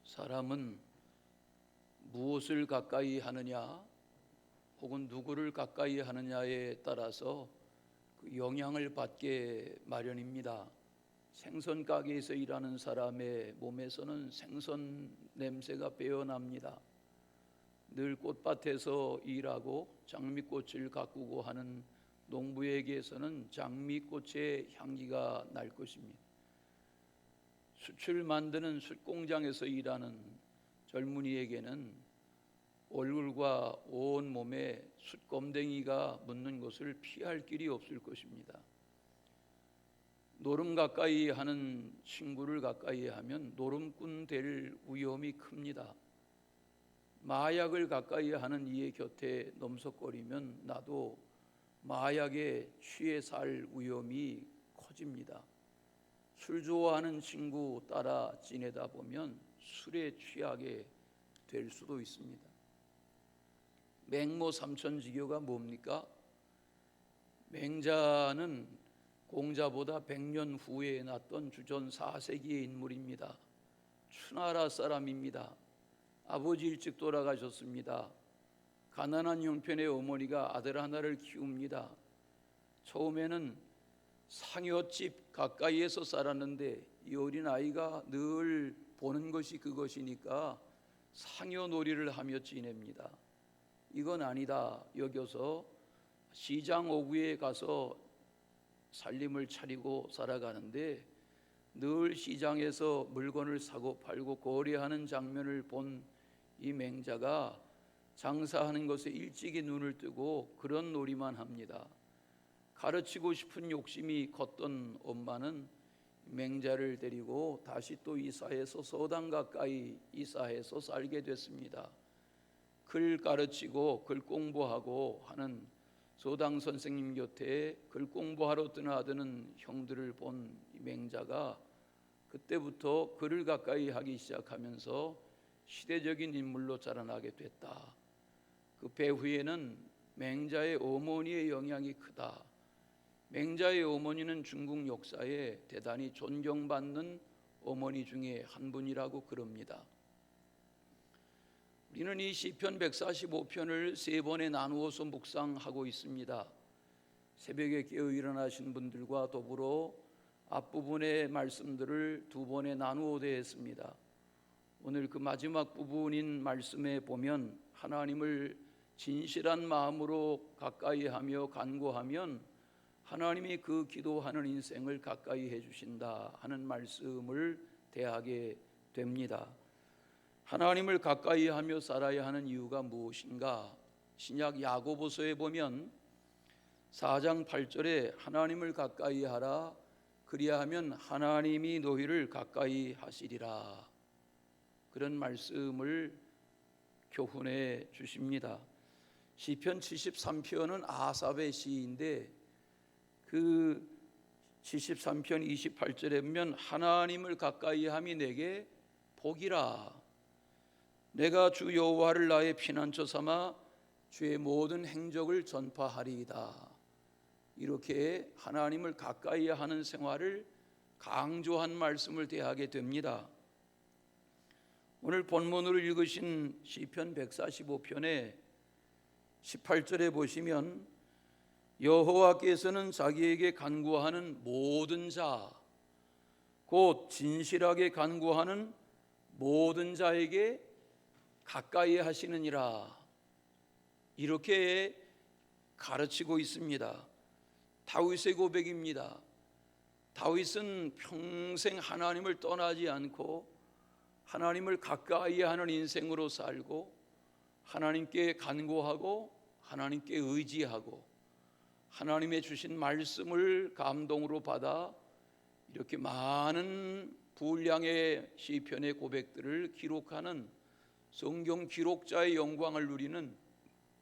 사람은 무엇을 가까이 하느냐 혹은 누구를 가까이 하느냐에 따라서 그 영향을 받게 마련입니다. 생선 가게에서 일하는 사람의 몸에서는 생선 냄새가 배어납니다. 늘 꽃밭에서 일하고 장미꽃을 가꾸고 하는 농부에게서는 장미꽃의 향기가 날 것입니다. 숯을 만드는 숯공장에서 일하는 젊은이에게는 얼굴과 온 몸에 숯검댕이가 묻는 것을 피할 길이 없을 것입니다. 노름 가까이 하는 친구를 가까이 하면 노름꾼 될 위험이 큽니다. 마약을 가까이 하는 이의 곁에 넘석거리면 나도 마약에 취해 살 위험이 커집니다. 술 좋아하는 친구 따라 지내다 보면 술에 취하게 될 수도 있습니다. 맹모 삼천지교가 뭡니까? 맹자는 공자보다 100년 후에 났던 주전 4세기의 인물입니다. 추나라 사람입니다. 아버지 일찍 돌아가셨습니다. 가난한 형편의 어머니가 아들 하나를 키웁니다. 처음에는 상여집 가까이에서 살았는데 이 어린아이가 늘 보는 것이 그것이니까 상여놀이를 하며 지냅니다. 이건 아니다 여겨서 시장 오구에 가서 살림을 차리고 살아가는데 늘 시장에서 물건을 사고 팔고 거래하는 장면을 본 이 맹자가 장사하는 것에 일찍이 눈을 뜨고 그런 놀이만 합니다. 가르치고 싶은 욕심이 컸던 엄마는 맹자를 데리고 다시 또 이사해서 서당 가까이 이사해서 살게 됐습니다. 글 가르치고 글 공부하고 하는 서당 선생님 곁에 글 공부하러 드나드는 형들을 본 맹자가 그때부터 글을 가까이 하기 시작하면서 시대적인 인물로 자라나게 됐다. 그 배후에는 맹자의 어머니의 영향이 크다. 맹자의 어머니는 중국 역사에 대단히 존경받는 어머니 중에 한 분이라고 그럽니다. 우리는 이 시편 145편을 세 번에 나누어서 묵상하고 있습니다. 새벽에 깨어 일어나신 분들과 더불어 앞부분의 말씀들을 두 번에 나누어 대했습니다. 오늘 그 마지막 부분인 말씀에 보면 하나님을 진실한 마음으로 가까이 하며 간구하면 하나님이 그 기도하는 인생을 가까이 해주신다 하는 말씀을 대하게 됩니다. 하나님을 가까이 하며 살아야 하는 이유가 무엇인가? 신약 야고보서에 보면 4장 8절에 하나님을 가까이 하라 그리하면 하나님이 너희를 가까이 하시리라 그런 말씀을 교훈해 주십니다. 시편 73편은 아삽의 시인데 그 73편 28절에 보면 하나님을 가까이 함이 내게 복이라 내가 주 여호와를 나의 피난처 삼아 주의 모든 행적을 전파하리이다. 이렇게 하나님을 가까이 하는 생활을 강조한 말씀을 대하게 됩니다. 오늘 본문으로 읽으신 시편 145편의 18절에 보시면 여호와께서는 자기에게 간구하는 모든 자, 곧 진실하게 간구하는 모든 자에게 가까이 하시느니라 이렇게 가르치고 있습니다. 다윗의 고백입니다. 다윗은 평생 하나님을 떠나지 않고 하나님을 가까이 하는 인생으로 살고 하나님께 간구하고 하나님께 의지하고 하나님의 주신 말씀을 감동으로 받아 이렇게 많은 분량의 시편의 고백들을 기록하는 성경 기록자의 영광을 누리는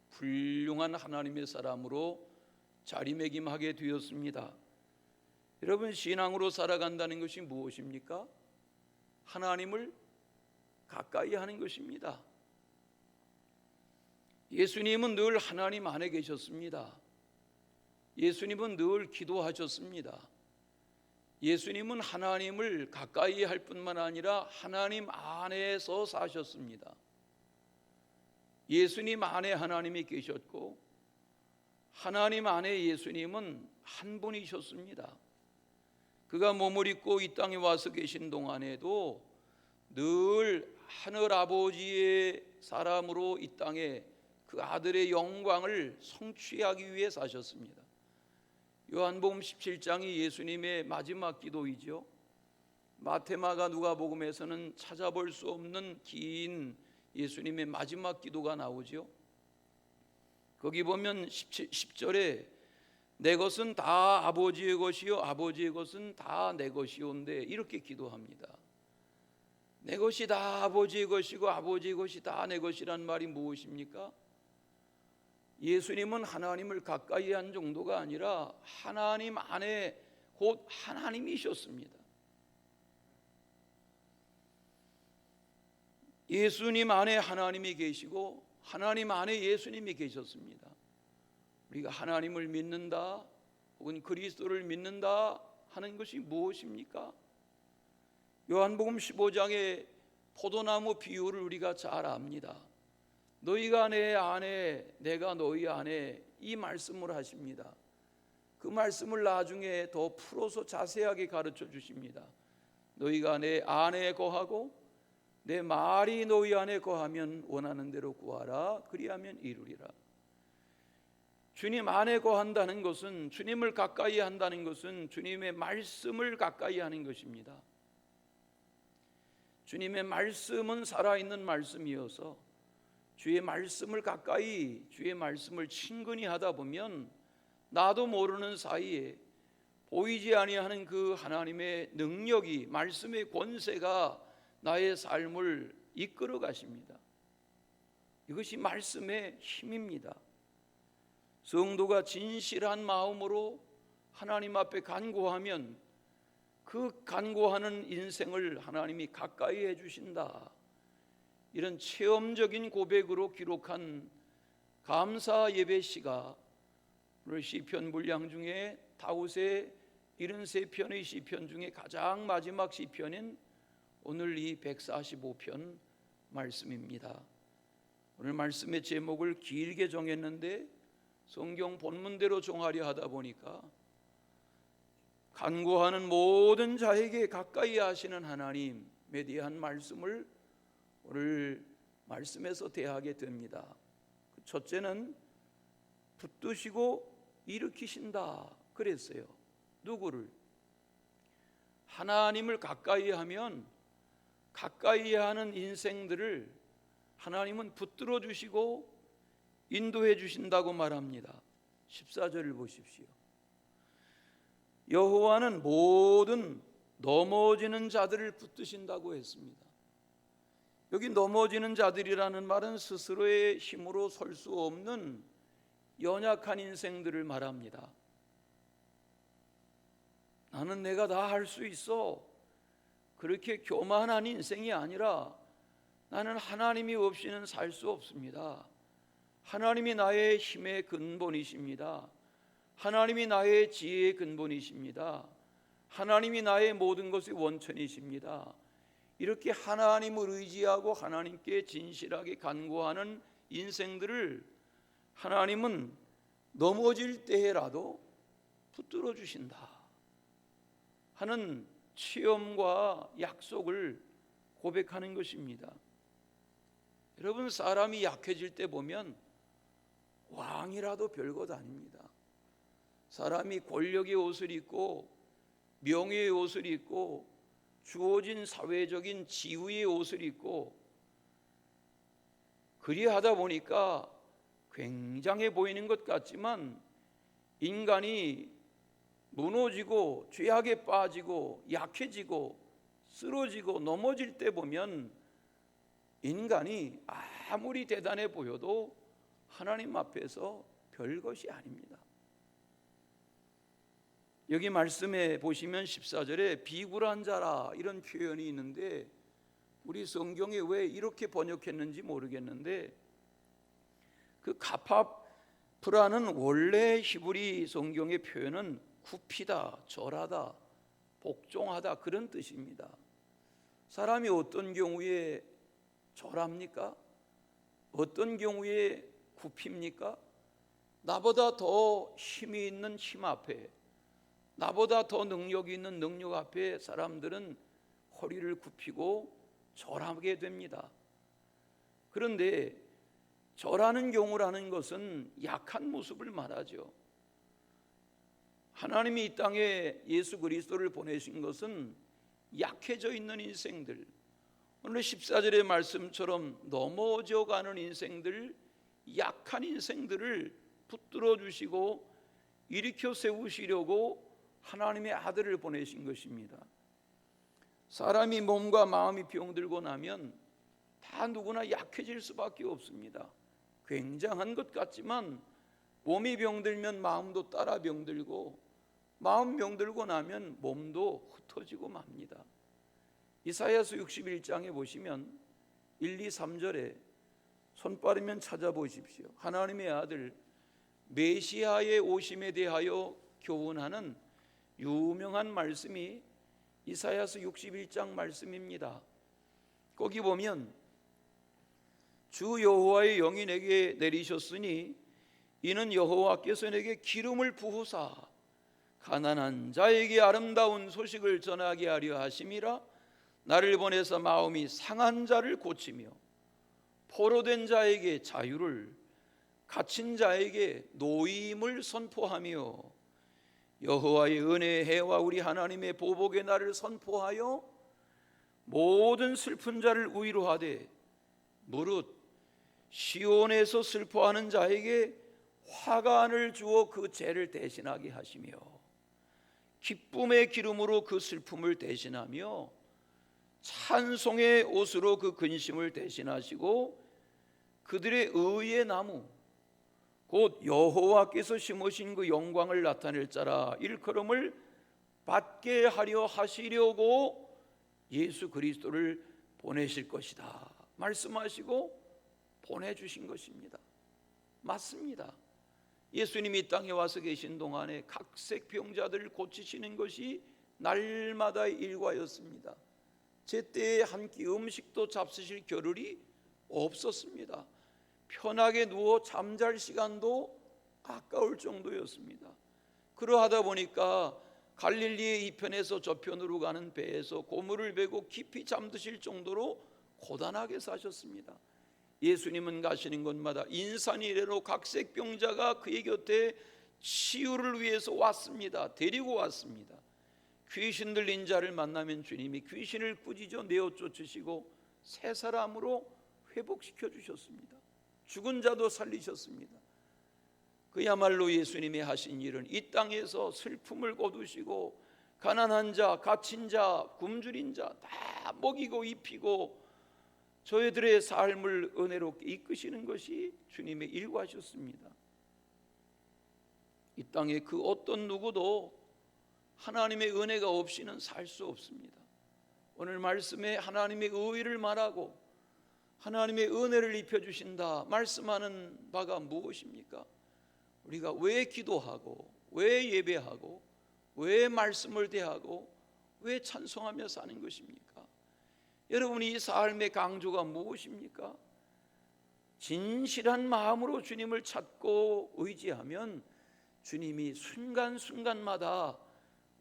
훌륭한 하나님의 사람으로 자리매김하게 되었습니다. 여러분, 신앙으로 살아간다는 것이 무엇입니까? 하나님을 가까이 하는 것입니다. 예수님은 늘 하나님 안에 계셨습니다. 예수님은 늘 기도하셨습니다. 예수님은 하나님을 가까이 할 뿐만 아니라 하나님 안에서 사셨습니다. 예수님 안에 하나님이 계셨고 하나님 안에 예수님은 한 분이셨습니다. 그가 몸을 입고 이 땅에 와서 계신 동안에도 늘 하늘 아버지의 사람으로 이 땅에 그 아들의 영광을 성취하기 위해 사셨습니다. 요한복음 17장이 예수님의 마지막 기도이죠. 마태마가 누가복음에서는 찾아볼 수 없는 긴 예수님의 마지막 기도가 나오죠. 거기 보면 10절에 내 것은 다 아버지의 것이요 아버지의 것은 다 내 것이온데 이렇게 기도합니다. 내 것이 다 아버지의 것이고 아버지의 것이 다 내 것이란 말이 무엇입니까? 예수님은 하나님을 가까이 한 정도가 아니라 하나님 안에 곧 하나님이셨습니다. 예수님 안에 하나님이 계시고 하나님 안에 예수님이 계셨습니다. 우리가 하나님을 믿는다 혹은 그리스도를 믿는다 하는 것이 무엇입니까? 요한복음 15장의 포도나무 비유를 우리가 잘 압니다. 너희가 내 안에 내가 너희 안에 이 말씀을 하십니다. 그 말씀을 나중에 더 풀어서 자세하게 가르쳐 주십니다. 너희가 내 안에 거하고 내 말이 너희 안에 거하면 원하는 대로 구하라 그리하면 이루리라. 주님 안에 거한다는 것은 주님을 가까이 한다는 것은 주님의 말씀을 가까이 하는 것입니다. 주님의 말씀은 살아있는 말씀이어서 주의 말씀을 가까이 주의 말씀을 친근히 하다 보면 나도 모르는 사이에 보이지 아니하는 그 하나님의 능력이 말씀의 권세가 나의 삶을 이끌어 가십니다. 이것이 말씀의 힘입니다. 성도가 진실한 마음으로 하나님 앞에 간구하면 그 간구하는 인생을 하나님이 가까이 해주신다. 이런 체험적인 고백으로 기록한 감사 예배 시가 오늘 시편 분량 중에 다윗의 73편의 시편 중에 가장 마지막 시편인 오늘 이 145편 말씀입니다. 오늘 말씀의 제목을 길게 정했는데 성경 본문대로 정하려 하다 보니까 간구하는 모든 자에게 가까이 하시는 하나님에 대한 말씀을 오늘 말씀에서 대하게 됩니다. 첫째는 붙드시고 일으키신다 그랬어요. 누구를? 하나님을 가까이 하면 가까이 하는 인생들을 하나님은 붙들어 주시고 인도해 주신다고 말합니다. 14절을 보십시오. 여호와는 모든 넘어지는 자들을 붙드신다고 했습니다. 여기 넘어지는 자들이라는 말은 스스로의 힘으로 설 수 없는 연약한 인생들을 말합니다. 나는 내가 다 할 수 있어. 그렇게 교만한 인생이 아니라 나는 하나님이 없이는 살 수 없습니다. 하나님이 나의 힘의 근본이십니다. 하나님이 나의 지혜의 근본이십니다. 하나님이 나의 모든 것의 원천이십니다. 이렇게 하나님을 의지하고 하나님께 진실하게 간구하는 인생들을 하나님은 넘어질 때라도 붙들어 주신다 하는 체험과 약속을 고백하는 것입니다. 여러분, 사람이 약해질 때 보면 왕이라도 별것 아닙니다. 사람이 권력의 옷을 입고 명예의 옷을 입고 주어진 사회적인 지위의 옷을 입고 그리하다 보니까 굉장해 보이는 것 같지만 인간이 무너지고 죄악에 빠지고 약해지고 쓰러지고 넘어질 때 보면 인간이 아무리 대단해 보여도 하나님 앞에서 별것이 아닙니다. 여기 말씀에 보시면 14절에 비굴한 자라 이런 표현이 있는데 우리 성경에 왜 이렇게 번역했는지 모르겠는데 그 가파프라는 원래 히브리 성경의 표현은 굽히다, 절하다, 복종하다 그런 뜻입니다. 사람이 어떤 경우에 절합니까? 어떤 경우에 굽힙니까? 나보다 더 힘이 있는 힘 앞에, 나보다 더 능력이 있는 능력 앞에 사람들은 허리를 굽히고 절하게 됩니다. 그런데 절하는 경우라는 것은 약한 모습을 말하죠. 하나님이 이 땅에 예수 그리스도를 보내신 것은 약해져 있는 인생들, 오늘 14절의 말씀처럼 넘어져 가는 인생들, 약한 인생들을 붙들어 주시고 일으켜 세우시려고 하나님의 아들을 보내신 것입니다. 사람이 몸과 마음이 병들고 나면 다 누구나 약해질 수밖에 없습니다. 굉장한 것 같지만 몸이 병들면 마음도 따라 병들고, 마음 병들고 나면 몸도 흩어지고 맙니다. 이사야서 61장에 보시면 1, 2, 3절에 손 빠르면 찾아보십시오. 하나님의 아들 메시아의 오심에 대하여 교훈하는 유명한 말씀이 이사야서 61장 말씀입니다. 거기 보면 주 여호와의 영이 내게 내리셨으니 이는 여호와께서 내게 기름을 부으사 가난한 자에게 아름다운 소식을 전하게 하려 하심이라. 나를 보내서 마음이 상한 자를 고치며 포로된 자에게 자유를, 갇힌 자에게 노임을 선포하며 여호와의 은혜의 해와 우리 하나님의 보복의 날을 선포하여 모든 슬픈 자를 위로하되 무릇 시온에서 슬퍼하는 자에게 화관을 주어 그 죄를 대신하게 하시며 기쁨의 기름으로 그 슬픔을 대신하며 찬송의 옷으로 그 근심을 대신하시고 그들의 의의 나무 곧 여호와께서 심으신 그 영광을 나타낼 자라 일컬음을 받게 하려 하시려고 예수 그리스도를 보내실 것이다 말씀하시고 보내주신 것입니다. 맞습니다. 예수님이 이 땅에 와서 계신 동안에 각색 병자들을 고치시는 것이 날마다의 일과였습니다. 제때에 한 끼 음식도 잡수실 겨를이 없었습니다. 편하게 누워 잠잘 시간도 아까울 정도였습니다. 그러하다 보니까 갈릴리의 이편에서 저편으로 가는 배에서 고물을 베고 깊이 잠드실 정도로 고단하게 사셨습니다. 예수님은 가시는 곳마다 인산이래로 각색 병자가 그의 곁에 치유를 위해서 왔습니다. 데리고 왔습니다. 귀신 들린 자를 만나면 주님이 귀신을 꾸짖어 내어 쫓으시고 새 사람으로 회복시켜 주셨습니다. 죽은 자도 살리셨습니다. 그야말로 예수님이 하신 일은 이 땅에서 슬픔을 거두시고 가난한 자, 갇힌 자, 굶주린 자 다 먹이고 입히고 저희들의 삶을 은혜롭게 이끄시는 것이 주님의 일과셨습니다. 이 땅에 그 어떤 누구도 하나님의 은혜가 없이는 살 수 없습니다. 오늘 말씀에 하나님의 의의를 말하고 하나님의 은혜를 입혀주신다 말씀하는 바가 무엇입니까? 우리가 왜 기도하고 왜 예배하고 왜 말씀을 대하고 왜 찬송하며 사는 것입니까? 여러분, 이 삶의 강조가 무엇입니까? 진실한 마음으로 주님을 찾고 의지하면 주님이 순간순간마다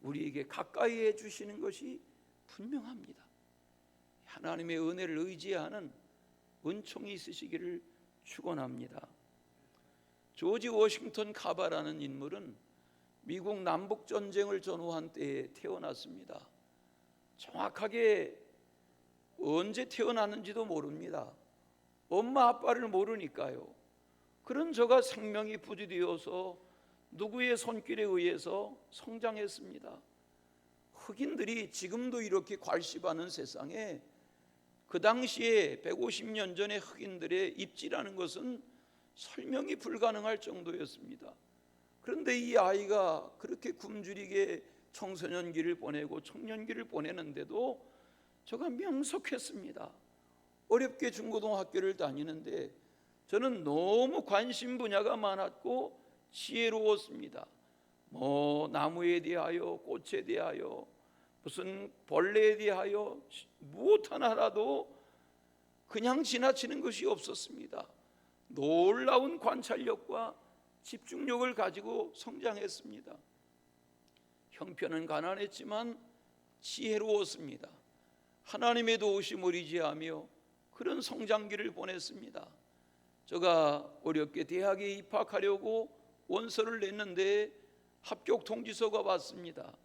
우리에게 가까이 해주시는 것이 분명합니다. 하나님의 은혜를 의지하는 은총이 있으시기를 축원합니다. 조지 워싱턴 카바라는 인물은 미국 남북전쟁을 전후한 때에 태어났습니다. 정확하게 언제 태어났는지도 모릅니다. 엄마 아빠를 모르니까요. 그런 저가 생명이 부지되어서 누구의 손길에 의해서 성장했습니다. 흑인들이 지금도 이렇게 괄시하는 세상에 그 당시에 150년 전의 흑인들의 입지라는 것은 설명이 불가능할 정도였습니다. 그런데 이 아이가 그렇게 굶주리게 청소년기를 보내고 청년기를 보내는데도 저가 명석했습니다. 어렵게 중고등학교를 다니는데 저는 너무 관심 분야가 많았고 지혜로웠습니다. 나무에 대하여 꽃에 대하여 무슨 벌레에 대하여 무엇 하나라도 그냥 지나치는 것이 없었습니다. 놀라운 관찰력과 집중력을 가지고 성장했습니다. 형편은 가난했지만 지혜로웠습니다. 하나님의 도우심을 의지하며 그런 성장기를 보냈습니다. 제가 어렵게 대학에 입학하려고 원서를 냈는데 합격 통지서가 왔습니다.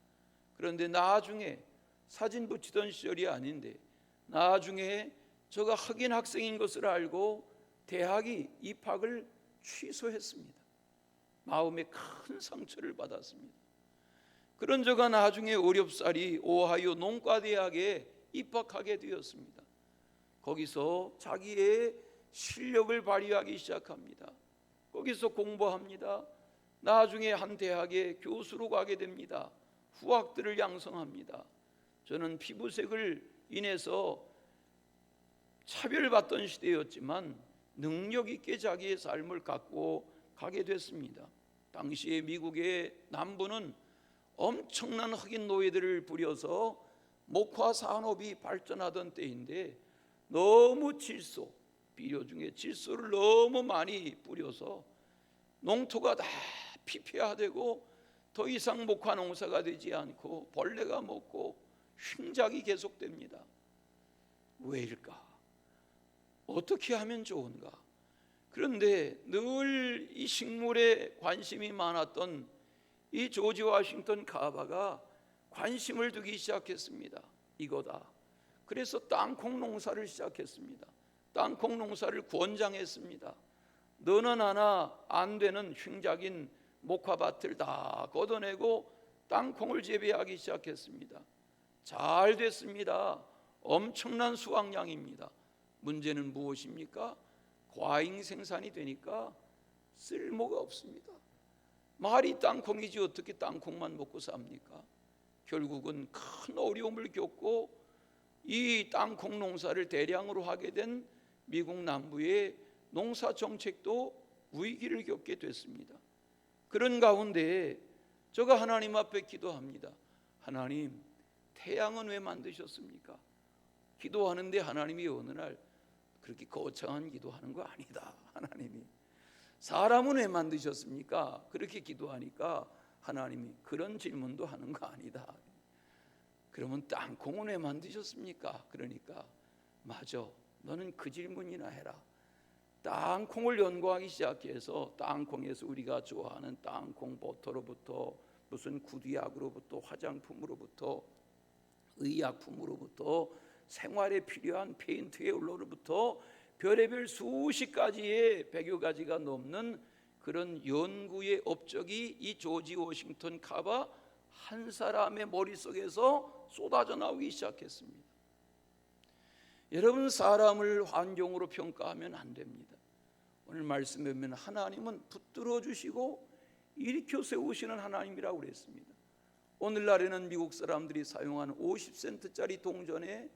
그런데 나중에 사진 붙이던 시절이 아닌데 나중에 제가 흑인 학생인 것을 알고 대학이 입학을 취소했습니다. 마음에 큰 상처를 받았습니다. 그런 제가 나중에 어렵사리 오하이오 농과대학에 입학하게 되었습니다. 거기서 자기의 실력을 발휘하기 시작합니다. 거기서 공부합니다. 나중에 한 대학의 교수로 가게 됩니다. 후학들을 양성합니다. 저는 피부색을 인해서 차별받던 시대였지만 능력 있게 자기의 삶을 갖고 가게 됐습니다. 당시에 미국의 남부는 엄청난 흑인 노예들을 부려서 목화 산업이 발전하던 때인데 너무 질소, 비료 중에 질소를 너무 많이 뿌려서 농토가 다 피폐화되고 더 이상 목화 농사가 되지 않고 벌레가 먹고 흉작이 계속됩니다. 왜일까? 어떻게 하면 좋은가? 그런데 늘 이 식물에 관심이 많았던 이 조지 워싱턴 카바가 관심을 두기 시작했습니다. 이거다. 그래서 땅콩 농사를 시작했습니다. 땅콩 농사를 권장했습니다. 너는 하나 안 되는 흉작인 목화밭을 다 걷어내고 땅콩을 재배하기 시작했습니다. 잘 됐습니다. 엄청난 수확량입니다. 문제는 무엇입니까? 과잉 생산이 되니까 쓸모가 없습니다. 말이 땅콩이지 어떻게 땅콩만 먹고 삽니까? 결국은 큰 어려움을 겪고 이 땅콩 농사를 대량으로 하게 된 미국 남부의 농사 정책도 위기를 겪게 됐습니다. 그런 가운데 제가 하나님 앞에 기도합니다. 하나님, 태양은 왜 만드셨습니까? 기도하는데 하나님이 어느 날 그렇게 거창한 기도하는 거 아니다. 하나님이 사람은 왜 만드셨습니까? 그렇게 기도하니까 하나님이 그런 질문도 하는 거 아니다. 그러면 땅콩은 왜 만드셨습니까? 그러니까 맞아, 너는 그 질문이나 해라. 땅콩을 연구하기 시작해서 땅콩에서 우리가 좋아하는 땅콩 버터로부터 무슨 구두약으로부터 화장품으로부터 의약품으로부터 생활에 필요한 페인트의 올로로부터 별의별 수십 가지의 100여 가지가 넘는 그런 연구의 업적이 이 조지 워싱턴 카바 한 사람의 머릿속에서 쏟아져 나오기 시작했습니다. 여러분, 사람을 환경으로 평가하면 안 됩니다. 오늘 말씀에 보면 하나님은 붙들어 주시고 일으켜 세우시는 하나님이라고 그랬습니다. 오늘날에는 미국 사람들이 사용하는 50센트짜리 동전에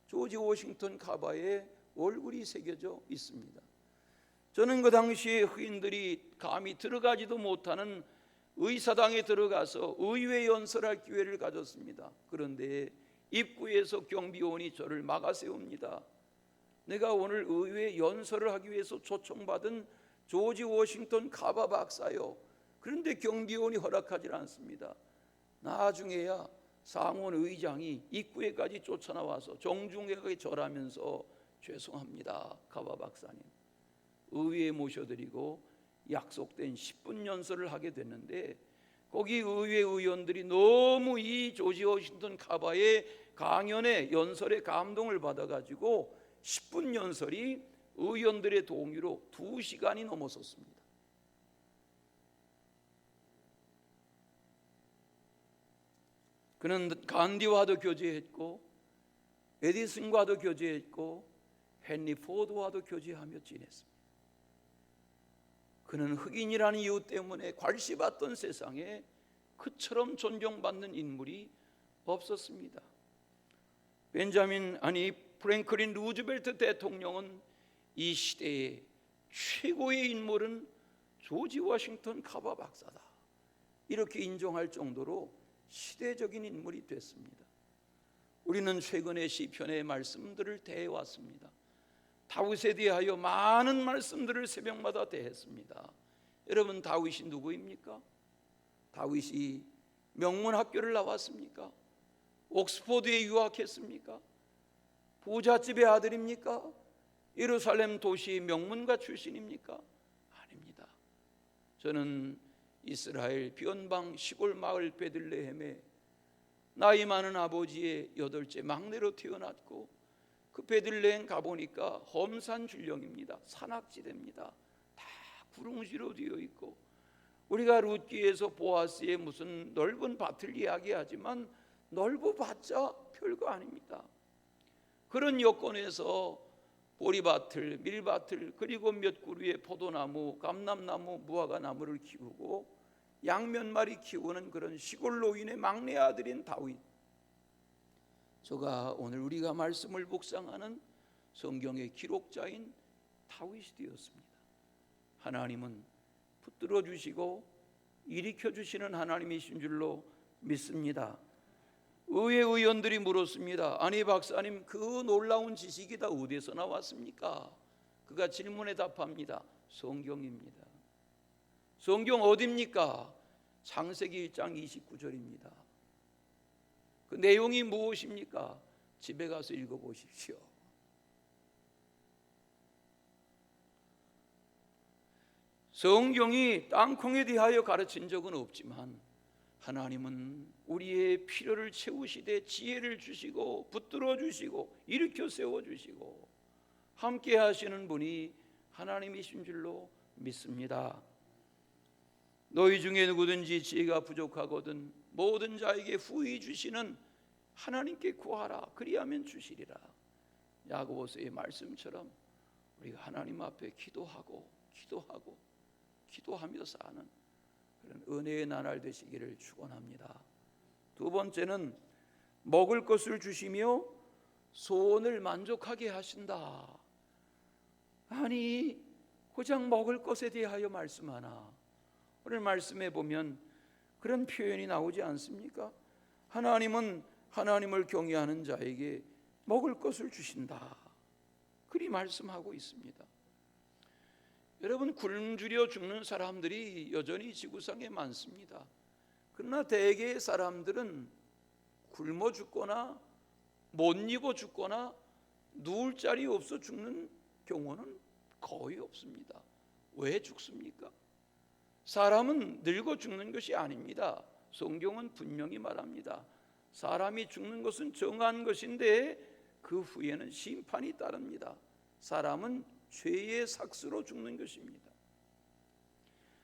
조지 워싱턴 카바의 얼굴이 새겨져 있습니다. 저는 그 당시에 흑인들이 감히 들어가지도 못하는 의사당에 들어가서 의회 연설할 기회를 가졌습니다. 그런데 입구에서 경비원이 저를 막아 세웁니다. 내가 오늘 의회 연설을 하기 위해서 초청받은 조지 워싱턴 카바 박사요. 그런데 경비원이 허락하지 않습니다. 나중에야 상원 의장이 입구에까지 쫓아나와서 정중하게 절하면서 죄송합니다, 카바 박사님. 의회에 모셔드리고 약속된 10분 연설을 하게 됐는데 거기 의회 의원들이 너무 이 조지 워싱턴 카바의 강연에 연설에 감동을 받아가지고 10분 연설이 의원들의 동의로 2시간이 넘어섰습니다. 그는 간디와도 교제했고 에디슨과도 교제했고 헨리 포드와도 교제하며 지냈습니다. 그는 흑인이라는 이유 때문에 괄시받던 세상에 그처럼 존경받는 인물이 없었습니다. 프랭클린 루즈벨트 대통령은 이 시대의 최고의 인물은 조지 워싱턴 카바 박사다, 이렇게 인정할 정도로 시대적인 인물이 됐습니다. 우리는 최근에 시편의 말씀들을 대해왔습니다. 다윗에 대하여 많은 말씀들을 새벽마다 대했습니다. 여러분, 다윗이 누구입니까? 다윗이 명문학교를 나왔습니까? 옥스포드에 유학했습니까? 부잣집의 아들입니까? 예루살렘 도시의 명문가 출신입니까? 아닙니다. 저는 이스라엘 변방 시골 마을 베들레헴에 나이 많은 아버지의 8째 막내로 태어났고, 그 베들레헴 가보니까 험산 줄령입니다. 산악지대입니다. 다 구릉지로 되어 있고, 우리가 룻기에서 보아스의 무슨 넓은 밭을 이야기하지만 넓어봤자 별거 아닙니다. 그런 여건에서 보리밭을, 밀밭을, 그리고 몇 그루의 포도나무, 감람나무, 무화과나무를 키우고 양 몇 마리 키우는 그런 시골 노인의 막내 아들인 다윗, 저가 오늘 우리가 말씀을 묵상하는 성경의 기록자인 다윗이 되었습니다. 하나님은 붙들어 주시고 일으켜 주시는 하나님이신 줄로 믿습니다. 의회 의원들이 물었습니다. 아니 박사님, 그 놀라운 지식이 다 어디에서 나왔습니까? 그가 질문에 답합니다. 성경입니다. 성경 어디입니까? 창세기 1장 29절입니다. 그 내용이 무엇입니까? 집에 가서 읽어보십시오. 성경이 땅콩에 대하여 가르친 적은 없지만 하나님은 우리의 필요를 채우시되 지혜를 주시고 붙들어 주시고 일으켜 세워 주시고 함께 하시는 분이 하나님이신 줄로 믿습니다. 너희 중에 누구든지 지혜가 부족하거든 모든 자에게 후히 주시는 하나님께 구하라, 그리하면 주시리라. 야고보서의 말씀처럼 우리가 하나님 앞에 기도하고 기도하며 사는 그런 은혜의 나날 되시기를 축원합니다. 두 번째는 먹을 것을 주시며 소원을 만족하게 하신다. 아니, 고작 먹을 것에 대하여 말씀하나? 오늘 말씀에 보면 그런 표현이 나오지 않습니까? 하나님은 하나님을 경외하는 자에게 먹을 것을 주신다, 그리 말씀하고 있습니다. 여러분, 굶주려 죽는 사람들이 여전히 지구상에 많습니다. 그러나 대개의 사람들은 굶어 죽거나 못 입어 죽거나 누울 자리 없어 죽는 경우는 거의 없습니다. 왜 죽습니까? 사람은 늙어 죽는 것이 아닙니다. 성경은 분명히 말합니다. 사람이 죽는 것은 정한 것인데 그 후에는 심판이 따릅니다. 사람은 죄의 삭스로 죽는 것입니다.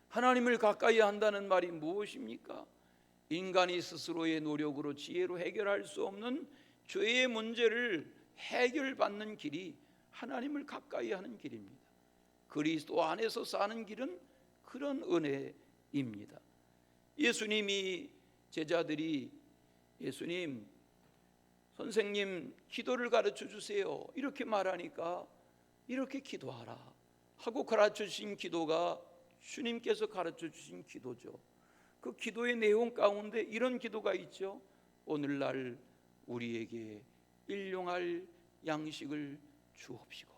하나님을 가까이 한다는 말이 무엇입니까? 인간이 스스로의 노력으로 지혜로 해결할 수 없는 죄의 문제를 해결받는 길이 하나님을 가까이 하는 길입니다. 그리스도 안에서 사는 길은 그런 은혜입니다. 예수님이 제자들이 예수님, 선생님 기도를 가르쳐 주세요 이렇게 말하니까 이렇게 기도하라 하고 가르쳐 주신 기도가 주님께서 가르쳐 주신 기도죠. 그 기도의 내용 가운데 이런 기도가 있죠. 오늘날 우리에게 일용할 양식을 주옵시고.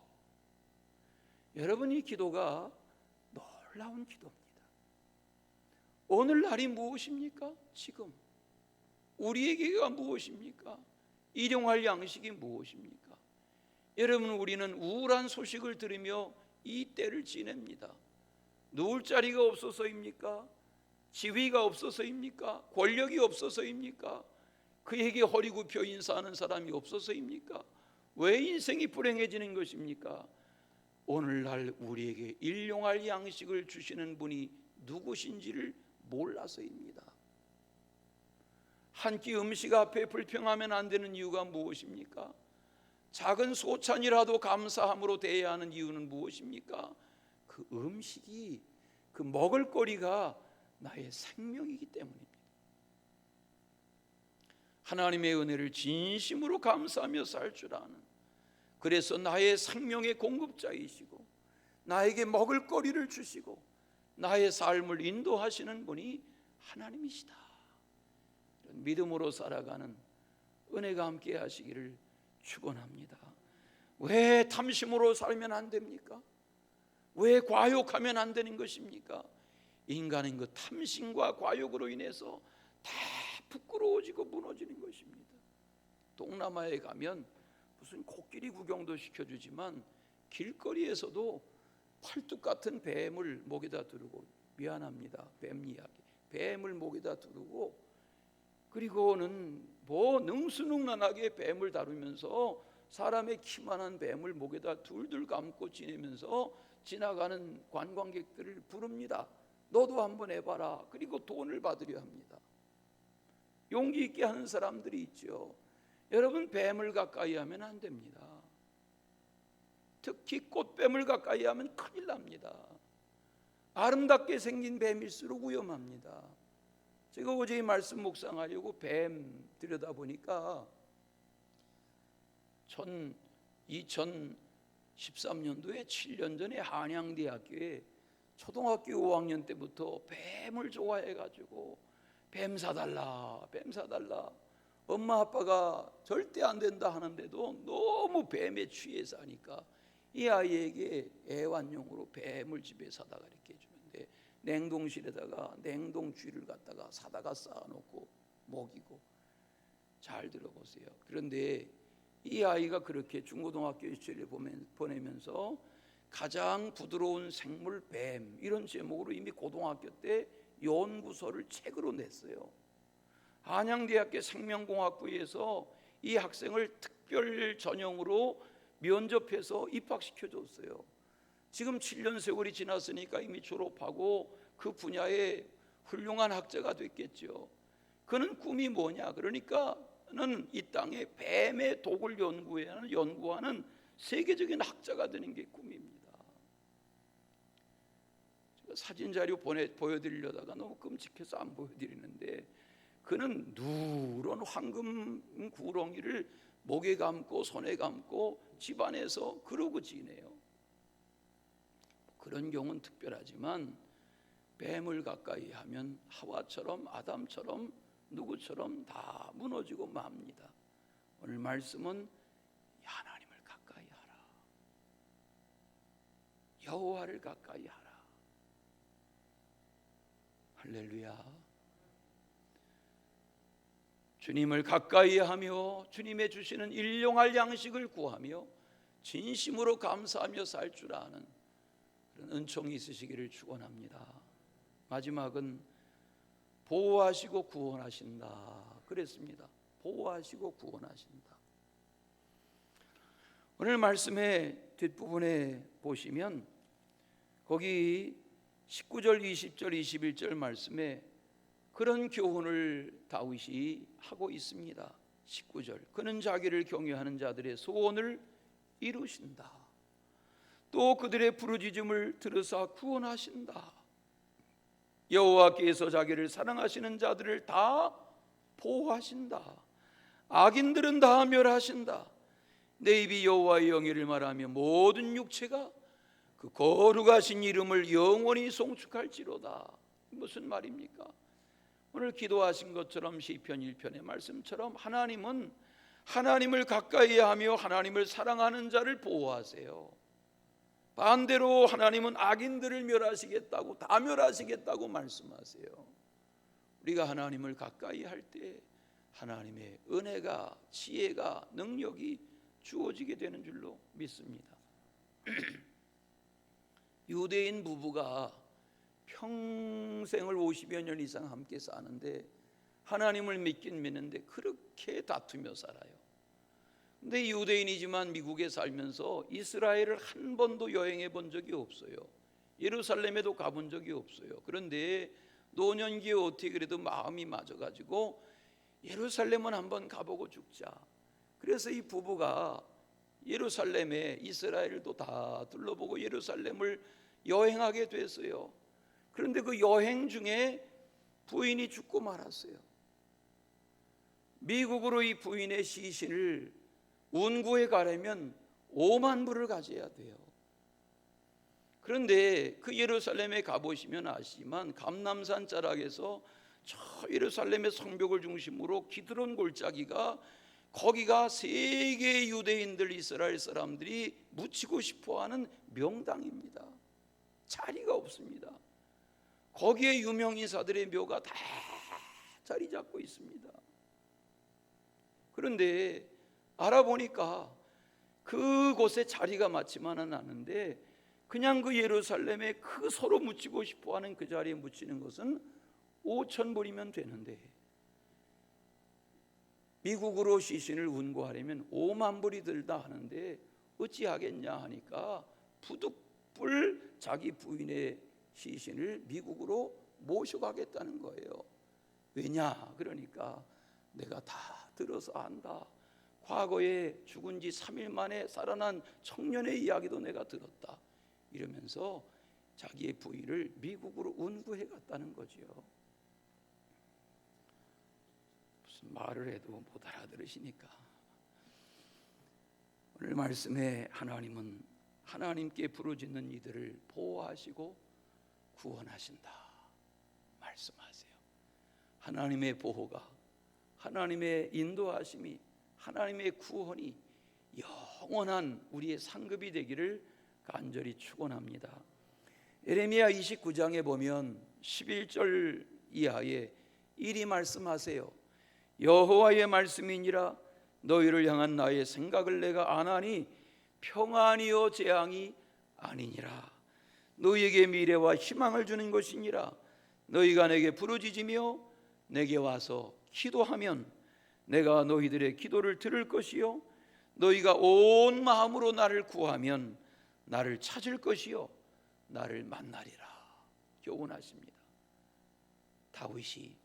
여러분, 이 기도가 놀라운 기도입니다. 오늘날이 무엇입니까? 지금 우리에게가 무엇입니까? 일용할 양식이 무엇입니까? 여러분, 우리는 우울한 소식을 들으며 이 때를 지냅니다. 누울 자리가 없어서입니까? 지위가 없어서입니까? 권력이 없어서입니까? 그에게 허리 굽혀 인사하는 사람이 없어서입니까? 왜 인생이 불행해지는 것입니까? 오늘날 우리에게 일용할 양식을 주시는 분이 누구신지를 몰라서입니다. 한 끼 음식 앞에 불평하면 안 되는 이유가 무엇입니까? 작은 소찬이라도 감사함으로 대해야 하는 이유는 무엇입니까? 그 음식이, 그 먹을거리가 나의 생명이기 때문입니다. 하나님의 은혜를 진심으로 감사하며 살 줄 아는, 그래서 나의 생명의 공급자이시고 나에게 먹을거리를 주시고 나의 삶을 인도하시는 분이 하나님이시다. 믿음으로 살아가는 은혜가 함께 하시기를 축원합니다. 왜 탐심으로 살면 안 됩니까? 왜 과욕하면 안 되는 것입니까? 인간은 그 탐심과 과욕으로 인해서 다 부끄러워지고 무너지는 것입니다. 동남아에 가면 무슨 코끼리 구경도 시켜주지만 길거리에서도 팔뚝 같은 뱀을 목에다 두르고, 미안합니다, 뱀 이야기, 뱀을 목에다 두르고, 그리고는 뭐 능수능란하게 뱀을 다루면서 사람의 키만한 뱀을 목에다 둘둘 감고 지내면서 지나가는 관광객들을 부릅니다. 너도 한번 해봐라. 그리고 돈을 받으려 합니다. 용기 있게 하는 사람들이 있죠. 여러분, 뱀을 가까이 하면 안 됩니다. 특히 꽃뱀을 가까이 하면 큰일 납니다. 아름답게 생긴 뱀일수록 위험합니다. 제가 어제 이 말씀 묵상하려고 뱀 들여다보니까 2013년도에 7년 전에 한양대학교에 초등학교 5학년 때부터 뱀을 좋아해가지고 뱀 사달라, 뱀 사달라, 엄마 아빠가 절대 안 된다 하는데도 너무 뱀에 취해서 하니까 이 아이에게 애완용으로 뱀을 집에 사다가 이렇게 해주는데, 냉동실에다가 냉동쥐를 갖다가 사다가 쌓아놓고 먹이고. 잘 들어보세요. 그런데 이 아이가 그렇게 중고등학교 시절을 보내면서 가장 부드러운 생물 뱀, 이런 제목으로 이미 고등학교 때 연구서를 책으로 냈어요. 한양대학교 생명공학부에서 이 학생을 특별 전형으로 면접해서 입학시켜줬어요. 지금 7년 세월이 지났으니까 이미 졸업하고 그 분야의 훌륭한 학자가 됐겠죠. 그는 꿈이 뭐냐? 그러니까는 이 땅에 뱀의 독을 연구하는 세계적인 학자가 되는 게 꿈입니다. 제가 사진 자료 보여드리려다가 너무 끔찍해서 안 보여드리는데, 그는 누런 황금 구렁이를 목에 감고 손에 감고 집안에서 그러고 지내요. 그런 경우는 특별하지만 뱀을 가까이 하면 하와처럼 아담처럼 누구처럼 다 무너지고 맙니다. 오늘 말씀은 하나님을 가까이 하라, 여호와를 가까이 하라. 할렐루야. 주님을 가까이 하며 주님의 주시는 일용할 양식을 구하며 진심으로 감사하며 살 줄 아는 그런 은총이 있으시기를 축원합니다. 마지막은 보호하시고 구원하신다 그랬습니다. 보호하시고 구원하신다. 오늘 말씀의 뒷부분에 보시면 거기 19절, 20절, 21절 말씀에 그런 교훈을 다윗이 하고 있습니다. 19절, 그는 자기를 경외하는 자들의 소원을 이루신다. 또 그들의 부르짖음을 들으사 구원하신다. 여호와께서 자기를 사랑하시는 자들을 다 보호하신다. 악인들은 다 멸하신다. 내 입이 여호와의 영예를 말하며 모든 육체가 그 거룩하신 이름을 영원히 송축할지로다. 무슨 말입니까? 오늘 기도하신 것처럼 시편 1편의 말씀처럼 하나님은 하나님을 가까이 하며 하나님을 사랑하는 자를 보호하세요. 반대로 하나님은 악인들을 멸하시겠다고, 다 멸하시겠다고 말씀하세요. 우리가 하나님을 가까이 할 때 하나님의 은혜가, 지혜가, 능력이 주어지게 되는 줄로 믿습니다. 유대인 부부가 평생을 50여 년 이상 함께 사는데 하나님을 믿긴 믿는데 그렇게 다투며 살아요. 근데 유대인이지만 미국에 살면서 이스라엘을 한 번도 여행해 본 적이 없어요. 예루살렘에도 가본 적이 없어요. 그런데 노년기에 어떻게 그래도 마음이 맞아가지고 예루살렘은 한번 가보고 죽자. 그래서 이 부부가 예루살렘에 이스라엘도 다 둘러보고 예루살렘을 여행하게 됐어요. 그런데 그 여행 중에 부인이 죽고 말았어요. 미국으로 이 부인의 시신을 운구해 가려면 5만 불을 가져야 돼요. 그런데 그 예루살렘에 가보시면 아시지만 감람산 자락에서 저 예루살렘의 성벽을 중심으로 기드론 골짜기가 거기가 세계 유대인들, 이스라엘 사람들이 묻히고 싶어하는 명당입니다. 자리가 없습니다. 거기에 유명인사들의 묘가 다 자리 잡고 있습니다. 그런데 알아보니까 그곳에 자리가 맞지만은 않은데, 그냥 그 예루살렘에 그 서로 묻히고 싶어하는 그 자리에 묻히는 것은 5,000불이면 되는데, 미국으로 시신을 운구하려면 5만 불이 들다 하는데 어찌하겠냐 하니까 부득불 자기 부인의 시신을 미국으로 모셔가겠다는 거예요. 왜냐? 그러니까 내가 다 들어서 안다. 과거에 죽은 지 3일 만에 살아난 청년의 이야기도 내가 들었다. 이러면서 자기의 부인을 미국으로 운구해 갔다는 거지요. 무슨 말을 해도 못 알아들으시니까. 오늘 말씀에 하나님은 하나님께 부르짖는 이들을 보호하시고 구원하신다 말씀하세요. 하나님의 보호가, 하나님의 인도하심이, 하나님의 구원이 영원한 우리의 상급이 되기를 간절히 축원합니다. 예레미야 29장에 보면 11절 이하에 이리 말씀하세요. 여호와의 말씀이니라. 너희를 향한 나의 생각을 내가 아나니 평안이요 재앙이 아니니라. 너희에게 미래와 희망을 주는 것이니라. 너희가 내게 부르짖으며 내게 와서 기도하면 내가 너희들의 기도를 들을 것이요 너희가 온 마음으로 나를 구하면 나를 찾을 것이요 나를 만나리라. 교훈하십니다. 다윗이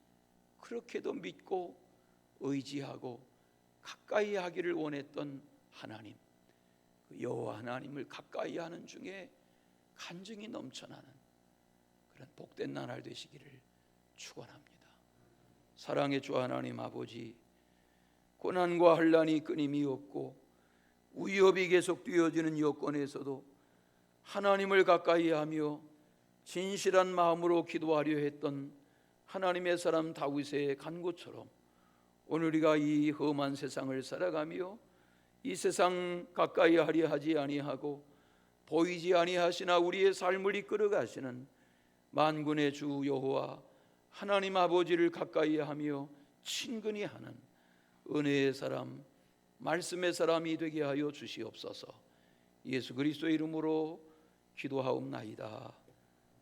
그렇게도 믿고 의지하고 가까이 하기를 원했던 하나님, 그 여호와 하나님을 가까이 하는 중에 간증이 넘쳐나는 그런 복된 나날 되시기를 축원합니다. 사랑의 주 하나님 아버지, 고난과 환난이 끊임이 없고 위협이 계속 뛰어지는 여건에서도 하나님을 가까이 하며 진실한 마음으로 기도하려 했던 하나님의 사람 다윗의 간구처럼 오늘 우리가 이 험한 세상을 살아가며 이 세상 가까이 하려 하지 아니하고 보이지 아니하시나 우리의 삶을 이끌어 가시는 만군의 주 여호와 하나님 아버지를 가까이 하며 친근히 하는 은혜의 사람, 말씀의 사람이 되게 하여 주시옵소서. 예수 그리스도의 이름으로 기도하옵나이다.